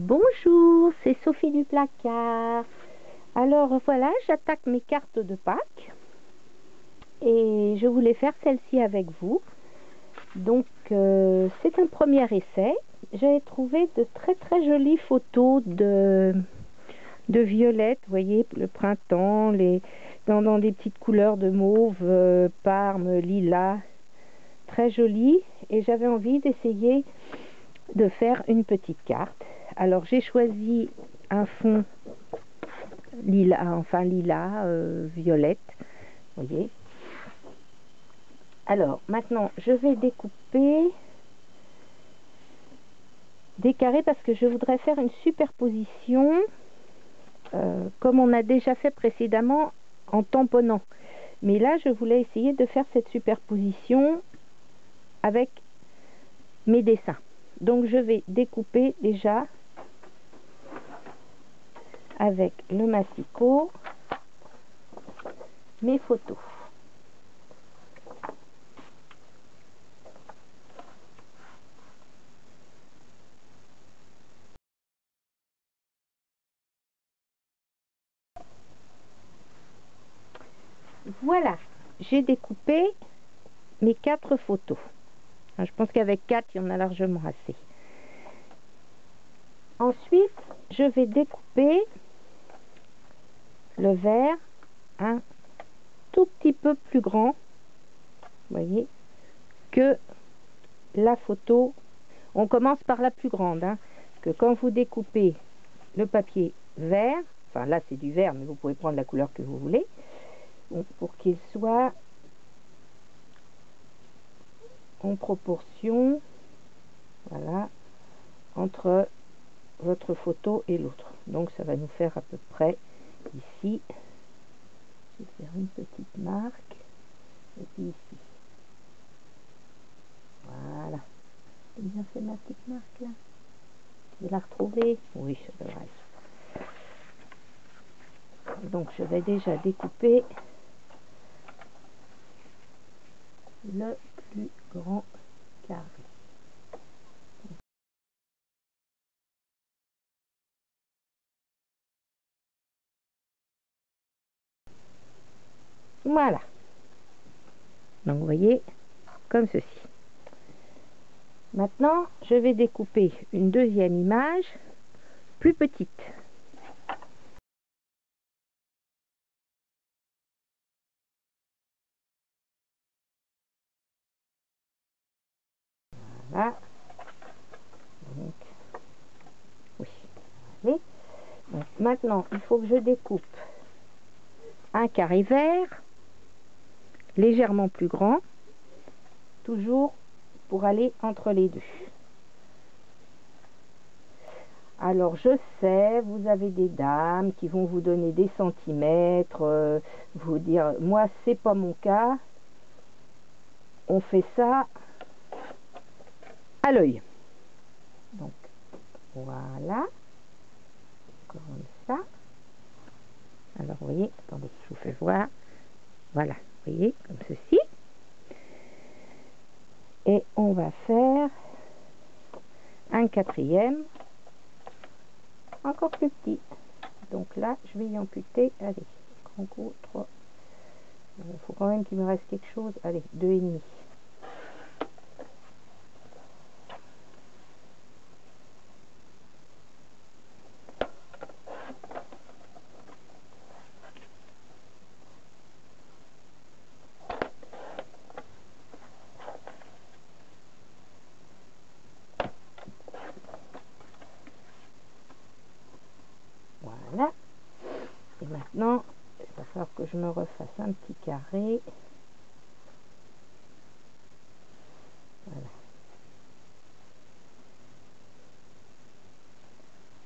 Bonjour, c'est Sophie du placard. Alors voilà, j'attaque mes cartes de Pâques et je voulais faire celle-ci avec vous. Donc c'est un premier essai. J'ai trouvé de très jolies photos de violettes, vous voyez, le printemps, dans des petites couleurs de mauve, parme, lilas, très jolies. Et j'avais envie d'essayer de faire une petite carte. Alors j'ai choisi un fond lilas, violette, vous voyez. Alors maintenant je vais découper des carrés parce que je voudrais faire une superposition comme on a déjà fait précédemment en tamponnant. Mais là je voulais essayer de faire cette superposition avec mes dessins. Donc je vais découper déjà avec le massicot mes photos. Voilà, j'ai découpé mes 4 photos. Je pense qu'avec 4, il y en a largement assez. Ensuite, je vais découper le vert un tout petit peu plus grand, vous voyez, que la photo. On commence par la plus grande, hein, parce que quand vous découpez le papier vert, enfin là c'est du vert, mais vous pouvez prendre la couleur que vous voulez, donc pour qu'il soit en proportion, voilà, entre votre photo et l'autre. Donc ça va nous faire à peu près ici. Je vais faire une petite marque et puis ici. Voilà. J'ai bien fait ma petite marque là. Je vais la retrouver. Oui, ça devrait être. Donc je vais déjà découper le plus grand carré. Voilà. Donc vous voyez, comme ceci. Maintenant, je vais découper une deuxième image plus petite. Voilà. Donc, oui. Allez. Donc, maintenant, il faut que je découpe un carré vert légèrement plus grand, toujours pour aller entre les deux. Alors je sais, vous avez des dames qui vont vous donner des centimètres, vous dire, moi c'est pas mon cas, on fait ça à l'œil. Donc voilà, comme ça. Alors vous voyez, attendez, je vous fais voir. Voilà, vous voyez, comme ceci. Et on va faire un quatrième, encore plus petit. Donc là, je vais y amputer, allez, grand coup, 3. Il faut quand même qu'il me reste quelque chose, allez, 2,5. Voilà. Et maintenant, il va falloir que je me refasse un petit carré. Voilà.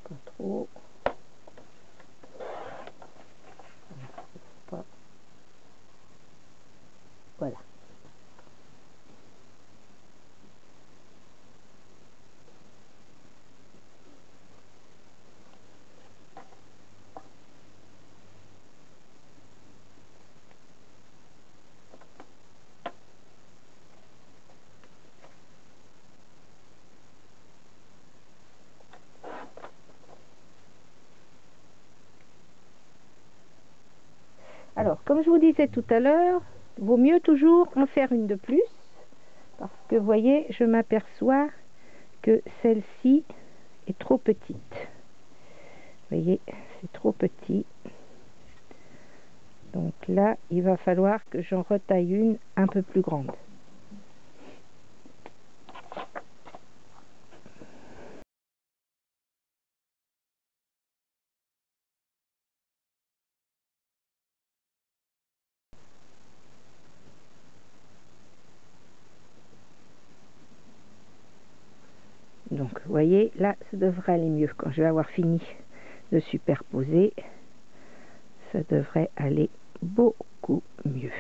Pas trop. Pas. Voilà. Alors, comme je vous disais tout à l'heure, il vaut mieux toujours en faire une de plus, parce que, vous voyez, je m'aperçois que celle-ci est trop petite. Vous voyez, c'est trop petit. Donc là, il va falloir que j'en retaille une un peu plus grande. Donc, vous voyez, là, ça devrait aller mieux. Quand je vais avoir fini de superposer, ça devrait aller beaucoup mieux.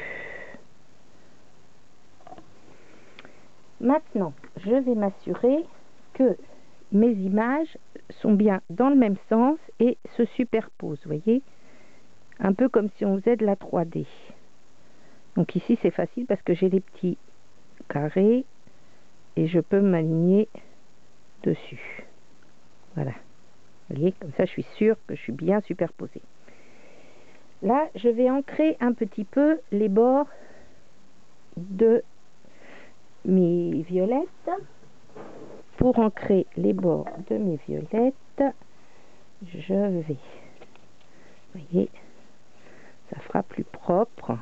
Maintenant, je vais m'assurer que mes images sont bien dans le même sens et se superposent, vous voyez, un peu comme si on faisait de la 3D. Donc ici, c'est facile parce que j'ai les petits carrés et je peux m'aligner dessus. Voilà. Vous voyez, comme ça, je suis sûre que je suis bien superposée. Là, je vais ancrer un petit peu les bords de mes violettes. Pour ancrer les bords de mes violettes, je vais, vous voyez, ça fera plus propre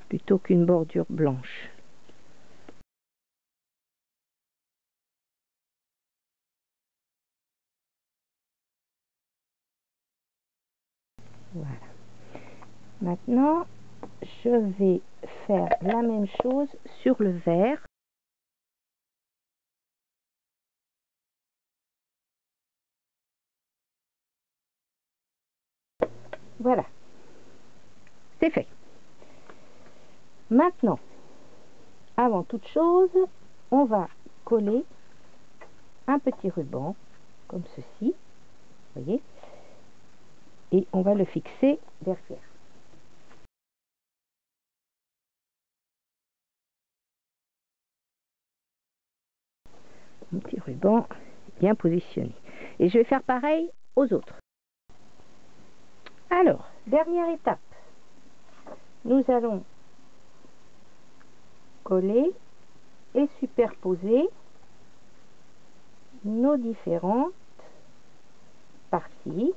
plutôt qu'une bordure blanche. Voilà. Maintenant, je vais faire la même chose sur le vert. Voilà, c'est fait. Maintenant, avant toute chose, on va coller un petit ruban comme ceci, vous voyez, et on va le fixer derrière. Un petit ruban bien positionné. Et je vais faire pareil aux autres. Alors, dernière étape, nous allons coller et superposer nos différentes parties.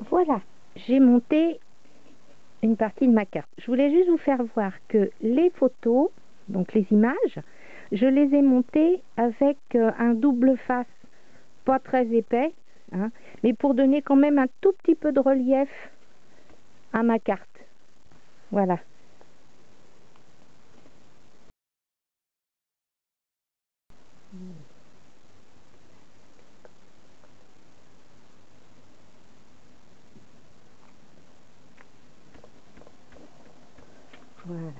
Voilà, j'ai monté une partie de ma carte. Je voulais juste vous faire voir que les photos, donc les images, je les ai montées avec un double face, pas très épais, hein, mais pour donner quand même un tout petit peu de relief à ma carte. Voilà. Voilà.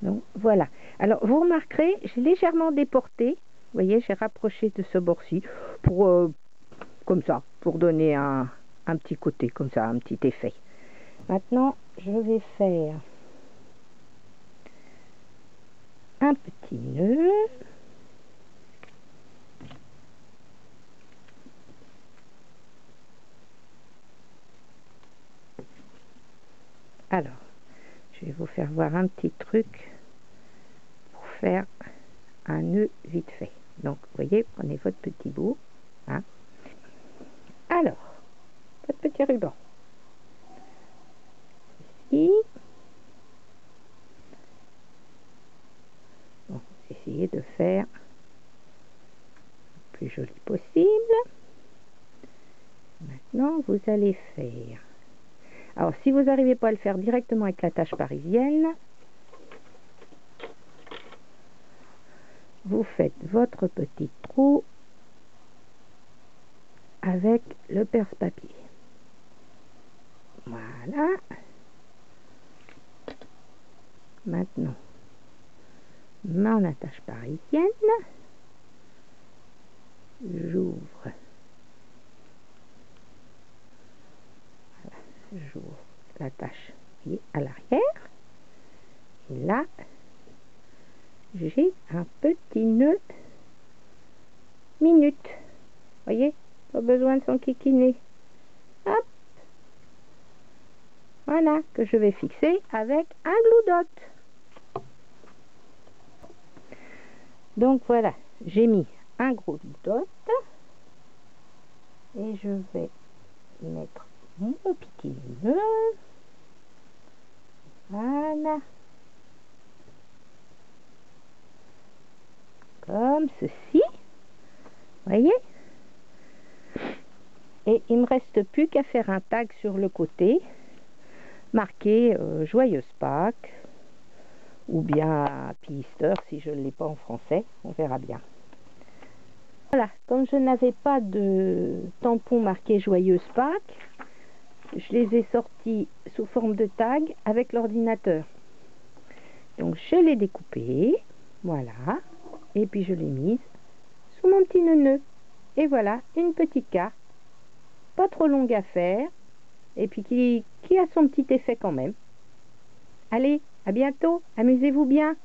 Donc voilà. Alors vous remarquerez, j'ai légèrement déporté. Vous voyez, j'ai rapproché de ce bord-ci pour comme ça, pour donner un petit côté, comme ça, un petit effet. Maintenant, je vais faire un petit nœud. Alors, je vais vous faire voir un petit truc pour faire un nœud vite fait. Donc, vous voyez, prenez votre petit bout. Hein. Alors, votre petit ruban. Ici. Bon, essayez de faire le plus joli possible. Maintenant, vous allez faire... Alors, si vous n'arrivez pas à le faire directement avec la tâche parisienne, vous faites votre petit trou avec le perce-papier. Voilà. Maintenant, mon attache parisienne. J'ouvre. Voilà, j'ouvre l'attache à l'arrière. Et là, j'ai un petit nœud minute. Voyez, pas besoin de s'enquiquiner. Hop, voilà, que je vais fixer avec un glue dot. Donc voilà, j'ai mis un gros glue dot et je vais mettre mon petit nœud. Voilà, comme ceci, voyez. Et il me reste plus qu'à faire un tag sur le côté marqué Joyeuse Pâques ou bien Happy Easter si je ne l'ai pas en français, on verra bien. Voilà, comme je n'avais pas de tampon marqué Joyeuse Pâques, je les ai sortis sous forme de tag avec l'ordinateur. Donc je l'ai découpé, voilà, et puis je l'ai mise sous mon petit nœud. Et voilà, une petite carte, pas trop longue à faire, et puis qui a son petit effet quand même. Allez, à bientôt, amusez-vous bien.